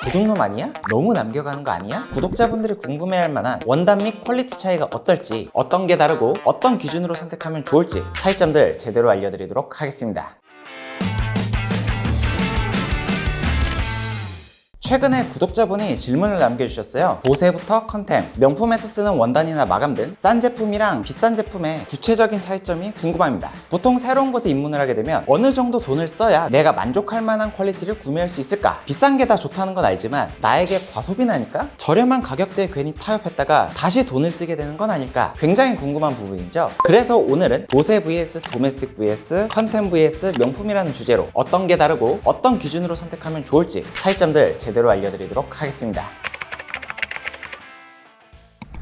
도둑놈 아니야? 너무 남겨가는 거 아니야? 구독자분들이 궁금해할 만한 원단 및 퀄리티 차이가 어떨지, 어떤 게 다르고 어떤 기준으로 선택하면 좋을지 차이점들 제대로 알려드리도록 하겠습니다. 최근에 구독자분이 질문을 남겨주셨어요. 보세부터 컨템, 명품에서 쓰는 원단이나 마감 등 싼 제품이랑 비싼 제품의 구체적인 차이점이 궁금합니다. 보통 새로운 곳에 입문을 하게 되면 어느 정도 돈을 써야 내가 만족할 만한 퀄리티를 구매할 수 있을까? 비싼 게 다 좋다는 건 알지만 나에게 과소비는 아닐까? 저렴한 가격대에 괜히 타협했다가 다시 돈을 쓰게 되는 건 아닐까? 굉장히 궁금한 부분이죠. 그래서 오늘은 보세 vs 도메스틱 vs 컨템 vs 명품이라는 주제로 어떤 게 다르고 어떤 기준으로 선택하면 좋을지 차이점들 제대로 알려드리도록 하겠습니다.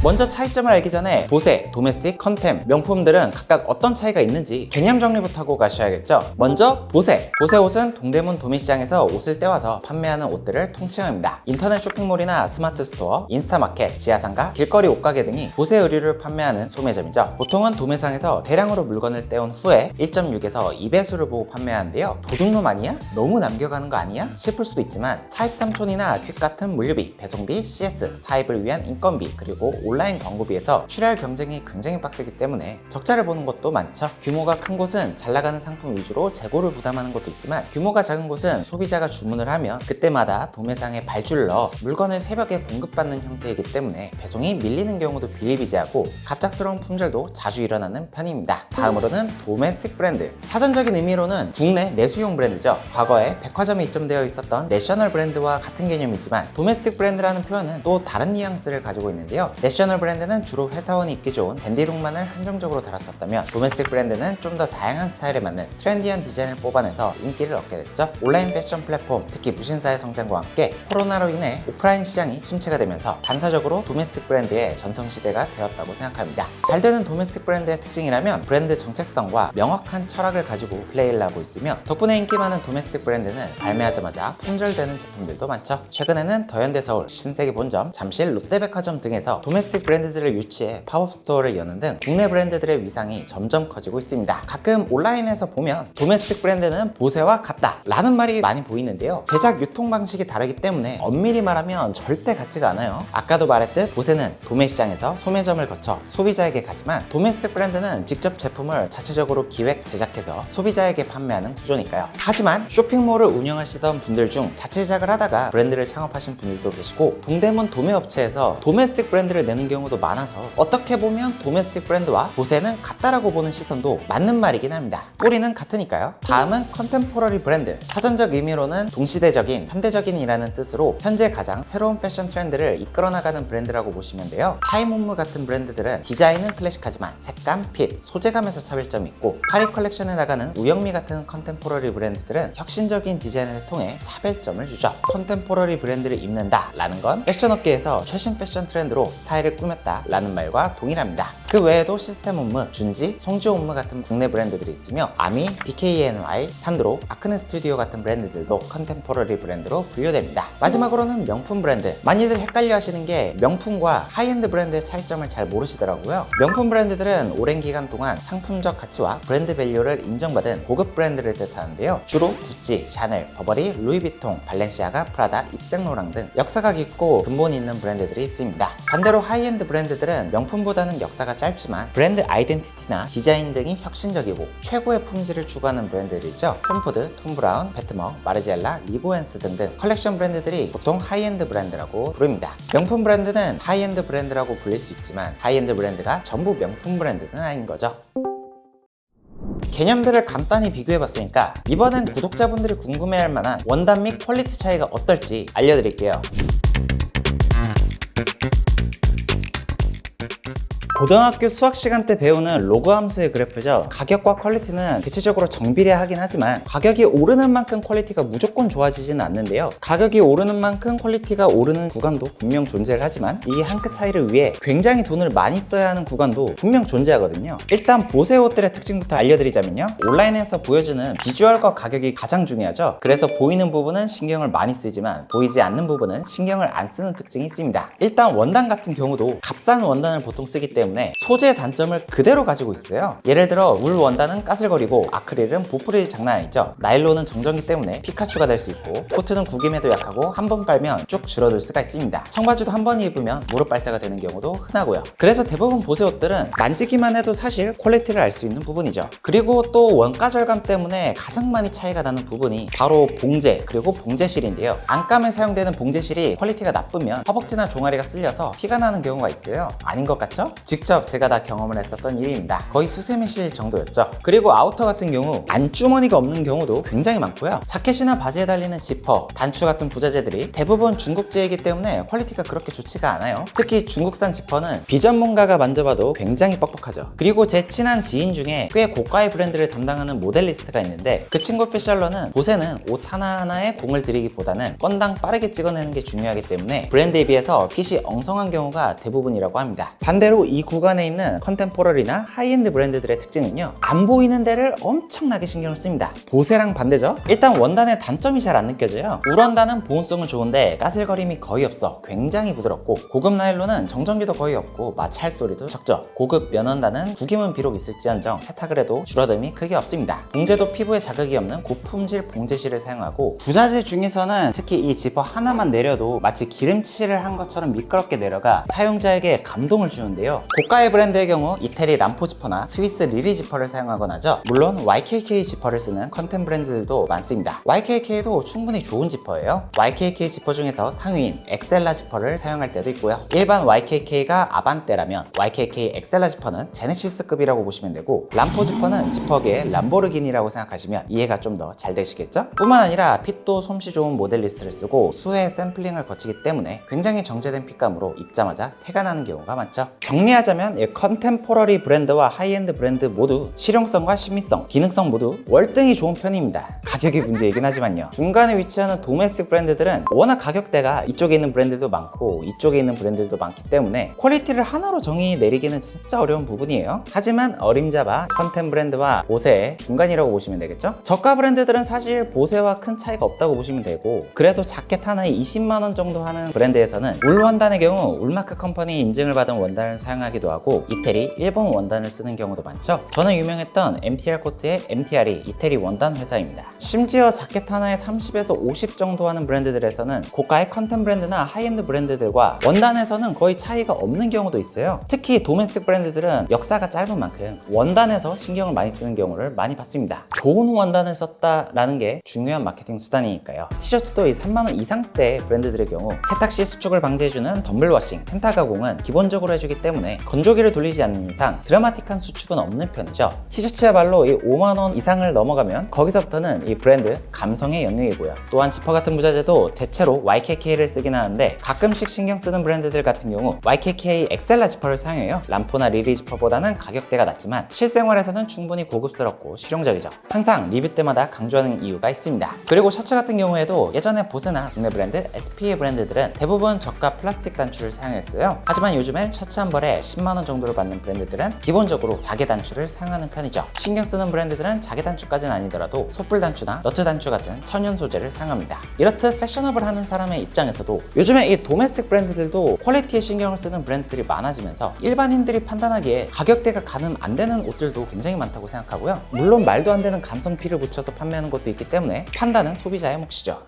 먼저 차이점을 알기 전에 보세, 도메스틱, 컨템, 명품들은 각각 어떤 차이가 있는지 개념 정리부터 하고 가셔야겠죠. 먼저 보세. 보세 옷은 동대문 도매시장에서 옷을 떼와서 판매하는 옷들을 통칭합니다. 인터넷 쇼핑몰이나 스마트 스토어, 인스타마켓, 지하상가, 길거리 옷가게 등이 보세 의류를 판매하는 소매점이죠. 보통은 도매상에서 대량으로 물건을 떼온 후에 1.6에서 2배수를 보고 판매하는데요. 도둑놈 아니야? 너무 남겨가는 거 아니야? 싶을 수도 있지만 사입 삼촌이나 퀵 같은 물류비, 배송비, CS, 사입을 위한 인건비, 그리고 온라인 광고비에서 출혈 경쟁이 굉장히 빡세기 때문에 적자를 보는 것도 많죠. 규모가 큰 곳은 잘 나가는 상품 위주로 재고를 부담하는 것도 있지만 규모가 작은 곳은 소비자가 주문을 하면 그때마다 도매상에 발주를 넣어 물건을 새벽에 공급받는 형태이기 때문에 배송이 밀리는 경우도 비일비재하고 갑작스러운 품절도 자주 일어나는 편입니다. 다음으로는 도메스틱 브랜드. 사전적인 의미로는 국내 내수용 브랜드죠. 과거에 백화점에 입점되어 있었던 내셔널 브랜드와 같은 개념이지만 도메스틱 브랜드라는 표현은 또 다른 뉘앙스를 가지고 있는데요. 내셔널 브랜드는 주로 회사원이 입기 좋은 댄디룩만을 한정적으로 달았었다면 도메스틱 브랜드는 좀 더 다양한 스타일에 맞는 트렌디한 디자인을 뽑아내서 인기를 얻게 됐죠. 온라인 패션 플랫폼, 특히 무신사의 성장과 함께 코로나로 인해 오프라인 시장이 침체가 되면서 반사적으로 도메스틱 브랜드의 전성시대가 되었다고 생각합니다. 잘 되는 도메스틱 브랜드의 특징이라면 브랜드 정체성과 명확한 철학을 가지고 플레이를 하고 있으며 덕분에 인기 많은 도메스틱 브랜드는 발매하자마자 품절되는 제품들도 많죠. 최근에는 더현대서울, 신세계 본점, 잠실, 롯데백화점 등에서 도메스틱 브랜드들을 유치해 팝업 스토어를 여는 등 국내 브랜드들의 위상이 점점 커지고 있습니다. 가끔 온라인에서 보면 도메스틱 브랜드는 보세와 같다 라는 말이 많이 보이는데요. 제작 유통 방식이 다르기 때문에 엄밀히 말하면 절대 같지가 않아요. 아까도 말했듯 보세는 도매시장에서 소매점을 거쳐 소비자에게 가지만 도메스틱 브랜드는 직접 제품을 자체적으로 기획, 제작해서 소비자에게 판매하는 구조니까요. 하지만 쇼핑몰을 운영하시던 분들 중 자체 제작을 하다가 브랜드를 창업하신 분들도 계시고 동대문 도매업체에서 도메스틱 브랜드를 내는 경우도 많아서 어떻게 보면 도메스틱 브랜드와 보세는 같다라고 보는 시선도 맞는 말이긴 합니다. 뿌리는 같으니까요. 다음은 컨템포러리 브랜드. 사전적 의미로는 동시대적인, 현대적인이라는 뜻으로 현재 가장 새로운 패션 트렌드를 이끌어 나가는 브랜드라고 보시면 돼요. 타임홈무 같은 브랜드들은 디자인은 클래식하지만 색감, 핏, 소재감에서 차별점이 있고 파리 컬렉션에 나가는 우영미 같은 컨템포러리 브랜드들은 혁신적인 디자인을 통해 차별점을 주죠. 컨템포러리 브랜드를 입는다 라는 건 패션업계에서 최신 패션 트렌드로 스타일을 꾸몄다 라는 말과 동일합니다. 그 외에도 시스템 홈무, 준지, 송지호 홈무 같은 국내 브랜드들이 있으며 아미, DKNY, 산드로, 아크네 스튜디오 같은 브랜드들도 컨템포러리 브랜드로 분류됩니다. 마지막으로는 명품 브랜드. 많이들 헷갈려 하시는 게 명품과 하이엔드 브랜드의 차이점을 잘 모르시더라고요. 명품 브랜드들은 오랜 기간 동안 상품적 가치와 브랜드 밸류를 인정받은 고급 브랜드를 뜻하는데요. 주로 구찌, 샤넬, 버버리, 루이비통, 발렌시아가, 프라다, 입생로랑 등 역사가 깊고 근본이 있는 브랜드들이 있습니다. 반대로 하이엔드 브랜드들은 명품보다는 역사가 짧지만 브랜드 아이덴티티나 디자인 등이 혁신적이고 최고의 품질을 추구하는 브랜드들이죠. 톰포드, 톰브라운, 베트머, 마르지엘라, 리보엔스 등등 컬렉션 브랜드들이 보통 하이엔드 브랜드라고 부릅니다. 명품 브랜드는 하이엔드 브랜드라고 불릴 수 있지만 하이엔드 브랜드가 전부 명품 브랜드는 아닌 거죠. 개념들을 간단히 비교해봤으니까 이번엔 구독자분들이 궁금해할 만한 원단 및 퀄리티 차이가 어떨지 알려드릴게요. 고등학교 수학 시간 때 배우는 로그 함수의 그래프죠. 가격과 퀄리티는 대체적으로 정비례하긴 하지만 가격이 오르는 만큼 퀄리티가 무조건 좋아지지는 않는데요. 가격이 오르는 만큼 퀄리티가 오르는 구간도 분명 존재를 하지만 이 한 끗 차이를 위해 굉장히 돈을 많이 써야 하는 구간도 분명 존재하거든요. 일단 보세 옷들의 특징부터 알려드리자면요. 온라인에서 보여주는 비주얼과 가격이 가장 중요하죠. 그래서 보이는 부분은 신경을 많이 쓰지만 보이지 않는 부분은 신경을 안 쓰는 특징이 있습니다. 일단 원단 같은 경우도 값싼 원단을 보통 쓰기 때문에 때문에 소재의 단점을 그대로 가지고 있어요. 예를 들어 울 원단은 까슬거리고 아크릴은 보풀이 장난 아니죠. 나일론은 정전기 때문에 피카츄가 될 수 있고 코트는 구김에도 약하고 한 번 빨면 쭉 줄어들 수가 있습니다. 청바지도 한 번 입으면 무릎 발사가 되는 경우도 흔하고요. 그래서 대부분 보세 옷들은 만지기만 해도 사실 퀄리티를 알 수 있는 부분이죠. 그리고 또 원가 절감 때문에 가장 많이 차이가 나는 부분이 바로 봉제 그리고 봉제실인데요. 안감에 사용되는 봉제실이 퀄리티가 나쁘면 허벅지나 종아리가 쓸려서 피가 나는 경우가 있어요. 아닌 것 같죠? 직접 제가 다 경험을 했었던 일입니다. 거의 수세미실 정도였죠. 그리고 아우터 같은 경우 안주머니가 없는 경우도 굉장히 많고요. 자켓이나 바지에 달리는 지퍼, 단추 같은 부자재들이 대부분 중국제이기 때문에 퀄리티가 그렇게 좋지가 않아요. 특히 중국산 지퍼는 비전문가가 만져봐도 굉장히 뻑뻑하죠. 그리고 제 친한 지인 중에 꽤 고가의 브랜드를 담당하는 모델리스트가 있는데 그 친구 패션러는 보세는 옷 하나하나에 공을 들이기보다는 건당 빠르게 찍어내는 게 중요하기 때문에 브랜드에 비해서 핏이 엉성한 경우가 대부분이라고 합니다. 반대로 이 구간에 있는 컨템포러리나 하이엔드 브랜드들의 특징은요, 안 보이는 데를 엄청나게 신경을 씁니다. 보세랑 반대죠? 일단 원단의 단점이 잘 안 느껴져요. 울원단은 보온성은 좋은데 까슬거림이 거의 없어 굉장히 부드럽고, 고급 나일론은 정전기도 거의 없고 마찰 소리도 적죠. 고급 면원단은 구김은 비록 있을지언정 세탁을 해도 줄어듦이 크게 없습니다. 봉제도 피부에 자극이 없는 고품질 봉제실을 사용하고, 부자재 중에서는 특히 이 지퍼 하나만 내려도 마치 기름칠을 한 것처럼 미끄럽게 내려가 사용자에게 감동을 주는데요. 고가의 브랜드의 경우 이태리 람포 지퍼나 스위스 리리 지퍼를 사용하곤 하죠. 물론 YKK 지퍼를 쓰는 컨템 브랜드들도 많습니다. YKK도 충분히 좋은 지퍼예요. YKK 지퍼 중에서 상위인 엑셀라 지퍼를 사용할 때도 있고요. 일반 YKK가 아반떼라면 YKK 엑셀라 지퍼는 제네시스급이라고 보시면 되고, 람포 지퍼는 지퍼계의 람보르기니라고 생각하시면 이해가 좀 더 잘 되시겠죠? 뿐만 아니라 핏도 솜씨 좋은 모델리스트를 쓰고 수회 샘플링을 거치기 때문에 굉장히 정제된 핏감으로 입자마자 태가 나는 경우가 많죠. 정리하자면 이 컨템포러리 브랜드와 하이엔드 브랜드 모두 실용성과 신미성, 기능성 모두 월등히 좋은 편입니다. 가격이 문제이긴 하지만요. 중간에 위치하는 도메스틱 브랜드들은 워낙 가격대가 이쪽에 있는 브랜드도 많고 이쪽에 있는 브랜드도 많기 때문에 퀄리티를 하나로 정의 내리기는 진짜 어려운 부분이에요. 하지만 어림잡아 컨템 브랜드와 보세의 중간이라고 보시면 되겠죠? 저가 브랜드들은 사실 보세와 큰 차이가 없다고 보시면 되고, 그래도 자켓 하나에 20만원 정도 하는 브랜드에서는 울 원단의 경우 울마크 컴퍼니 인증을 받은 원단을 사용하기도 하고 이태리, 일본 원단을 쓰는 경우도 많죠. 저는 유명했던 MTR 코트의 MTR이 이태리 원단 회사입니다. 심지어 자켓 하나에 30에서 50 정도 하는 브랜드들에서는 고가의 컨템 브랜드나 하이엔드 브랜드들과 원단에서는 거의 차이가 없는 경우도 있어요. 특히 도메스틱 브랜드들은 역사가 짧은 만큼 원단에서 신경을 많이 쓰는 경우를 많이 봤습니다. 좋은 원단을 썼다라는 게 중요한 마케팅 수단이니까요. 티셔츠도 이 3만원 이상대 브랜드들의 경우 세탁 시 수축을 방지해주는 덤블워싱, 텐타 가공은 기본적으로 해주기 때문에 건조기를 돌리지 않는 이상 드라마틱한 수축은 없는 편이죠. 티셔츠야말로 이 5만원 이상을 넘어가면 거기서부터는 이 브랜드 감성의 영역이고요. 또한 지퍼 같은 부자재도 대체로 YKK를 쓰긴 하는데 가끔씩 신경 쓰는 브랜드들 같은 경우 YKK 엑셀라 지퍼를 사용해요. 람포나 리리 지퍼보다는 가격대가 낮지만 실생활에서는 충분히 고급스럽고 실용적이죠. 항상 리뷰 때마다 강조하는 이유가 있습니다. 그리고 셔츠 같은 경우에도 예전에 보세나 국내 브랜드 SPA 브랜드들은 대부분 저가 플라스틱 단추를 사용했어요. 하지만 요즘엔 셔츠 한 벌에 10만원 정도를 받는 브랜드들은 기본적으로 자개 단추를 사용하는 편이죠. 신경 쓰는 브랜드들은 자개 단추까지는 아니더라도 솥불 단추나 너트 단추 같은 천연 소재를 사용합니다. 이렇듯 패셔너블 하는 사람의 입장에서도 요즘에 이 도메스틱 브랜드들도 퀄리티에 신경을 쓰는 브랜드들이 많아지면서 일반인들이 판단하기에 가격대가 가늠 안 되는 옷들도 굉장히 많다고 생각하고요. 물론 말도 안 되는 감성피를 붙여서 판매하는 것도 있기 때문에 판단은 소비자의 몫이죠.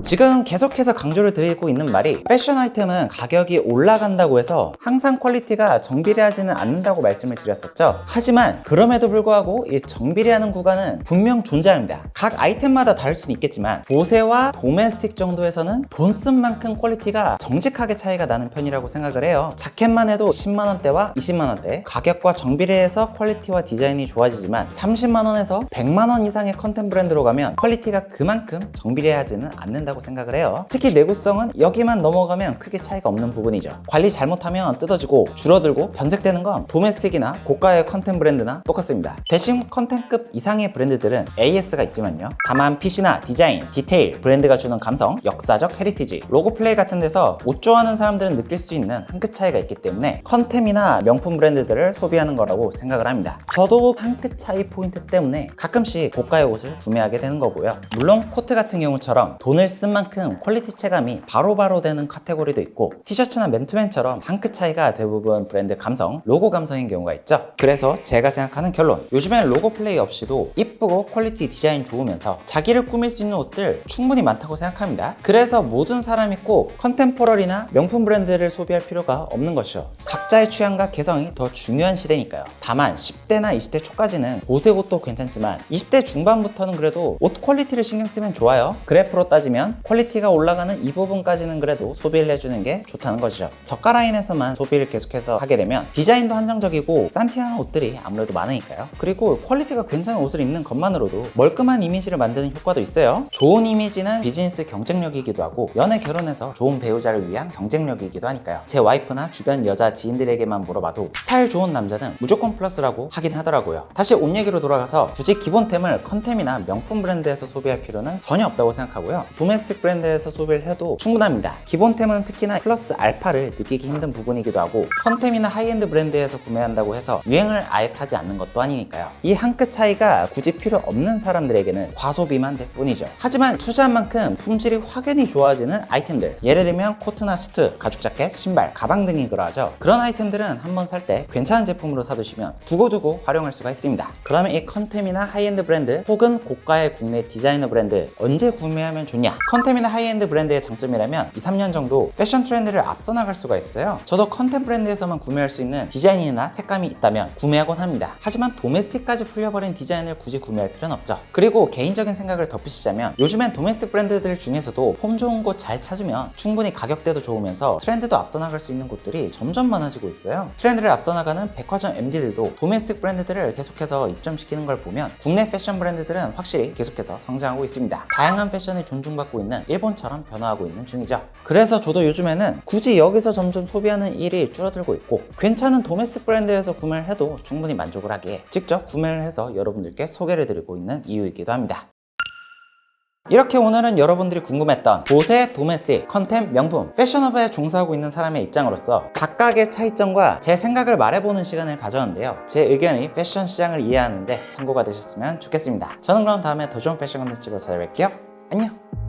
지금 계속해서 강조를 드리고 있는 말이, 패션 아이템은 가격이 올라간다고 해서 항상 퀄리티가 정비례하지는 않는다고 말씀을 드렸었죠. 하지만 그럼에도 불구하고 이 정비례하는 구간은 분명 존재합니다. 각 아이템마다 다를 수는 있겠지만 보세와 도메스틱 정도에서는 돈 쓴 만큼 퀄리티가 정직하게 차이가 나는 편이라고 생각을 해요. 자켓만 해도 10만원대와 20만원대 가격과 정비례해서 퀄리티와 디자인이 좋아지지만 30만원에서 100만원 이상의 컨템 브랜드로 가면 퀄리티가 그만큼 정비례하지는 않는다고 생각을 해요. 특히 내구성은 여기만 넘어가면 크게 차이가 없는 부분이죠. 관리 잘못하면 뜯어지고 줄어들고 변색되는 건 도메스틱이나 고가의 컨템 브랜드나 똑같습니다. 대신 컨템급 이상의 브랜드들은 AS가 있지만요. 다만 핏이나 디자인, 디테일, 브랜드가 주는 감성, 역사적 헤리티지, 로고 플레이 같은 데서 옷 좋아하는 사람들은 느낄 수 있는 한 끗 차이가 있기 때문에 컨템이나 명품 브랜드들을 소비하는 거라고 생각을 합니다. 저도 한 끗 차이 포인트 때문에 가끔씩 고가의 옷을 구매하게 되는 거고요. 물론 코트 같은 경우처럼 돈을 쓴 만큼 퀄리티 체감이 바로바로 되는 카테고리도 있고, 티셔츠나 맨투맨처럼 한 끗 차이가 대부분 브랜드 감성, 로고 감성인 경우가 있죠. 그래서 제가 생각하는 결론, 요즘엔 로고 플레이 없이도 이쁘고 퀄리티 디자인 좋으면서 자기를 꾸밀 수 있는 옷들 충분히 많다고 생각합니다. 그래서 모든 사람이 꼭 컨템포러리나 명품 브랜드를 소비할 필요가 없는 것이죠. 각자의 취향과 개성이 더 중요한 시대니까요. 다만 10대나 20대 초까지는 보세 옷도 괜찮지만 20대 중반부터는 그래도 옷 퀄리티를 신경 쓰면 좋아요. 그래프로 따지면 퀄리티가 올라가는 이 부분까지는 그래도 소비를 해주는 게 좋다는 것이죠. 저가 라인에서만 소비를 계속해서 하게 되면 디자인도 한정적이고 산티한 옷들이 아무래도 많으니까요. 그리고 퀄리티가 괜찮은 옷을 입는 것만으로도 멀끔한 이미지를 만드는 효과도 있어요. 좋은 이미지는 비즈니스 경쟁력이기도 하고 연애 결혼해서 좋은 배우자를 위한 경쟁력이기도 하니까요. 제 와이프나 주변 여자 지인들에게만 물어봐도 스타일 좋은 남자는 무조건 플러스라고 하긴 하더라고요. 다시 옷 얘기로 돌아가서 굳이 기본템을 컨템이나 명품 브랜드에서 소비할 필요는 전혀 없다고 생각하고요. 도메스틱 브랜드에서 소비를 해도 충분합니다. 기본템은 특히나 플러스 알파를 느끼기 힘든 부분이기도 하고, 컨템이나 하이엔드 브랜드에서 구매한다고 해서 유행을 아예 타지 않는 것도 아니니까요. 이 한 끗 차이가 굳이 필요 없는 사람들에게는 과소비만 될 뿐이죠. 하지만 투자한 만큼 품질이 확연히 좋아지는 아이템들, 예를 들면 코트나 수트, 가죽 자켓, 신발, 가방 등이 그러하죠. 그런 아이템들은 한번 살 때 괜찮은 제품으로 사두시면 두고두고 활용할 수가 있습니다. 그러면 이 컨템이나 하이엔드 브랜드 혹은 고가의 국내 디자이너 브랜드 언제 구매하면 좋냐? 컨템이나 하이엔드 브랜드의 장점이라면 2, 3년 정도 패션 트렌드를 앞서 나갈 수가 있어요. 저도 컨템 브랜드에서만 구매할 수 있는 디자인이나 색감이 있다면 구매하곤 합니다. 하지만 도메스틱까지 풀려버린 디자인을 굳이 구매할 필요는 없죠. 그리고 개인적인 생각을 덧붙이자면 요즘엔 도메스틱 브랜드들 중에서도 폼 좋은 곳 잘 찾으면 충분히 가격대도 좋으면서 트렌드도 앞서 나갈 수 있는 곳들이 점점 많아지고 있어요. 트렌드를 앞서 나가는 백화점 MD들도 도메스틱 브랜드들을 계속해서 입점시키는 걸 보면 국내 패션 브랜드들은 확실히 계속해서 성장하고 있습니다. 다양한 패션이 존중받고 있는 일본처럼 변화하고 있는 중이죠. 그래서 저도 요즘에는 굳이 여기서 점점 소비하는 일이 줄어들고 있고, 괜찮은 도메스틱 브랜드에서 구매를 해도 충분히 만족을 하기에 직접 구매를 해서 여러분들께 소개를 드리고 있는 이유이기도 합니다. 이렇게 오늘은 여러분들이 궁금했던 보세, 도메스틱, 컨템, 명품, 패션업에 종사하고 있는 사람의 입장으로서 각각의 차이점과 제 생각을 말해보는 시간을 가졌는데요. 제 의견이 패션 시장을 이해하는 데 참고가 되셨으면 좋겠습니다. 저는 그럼 다음에 더 좋은 패션 컨텐츠로 찾아뵐게요. 안녕!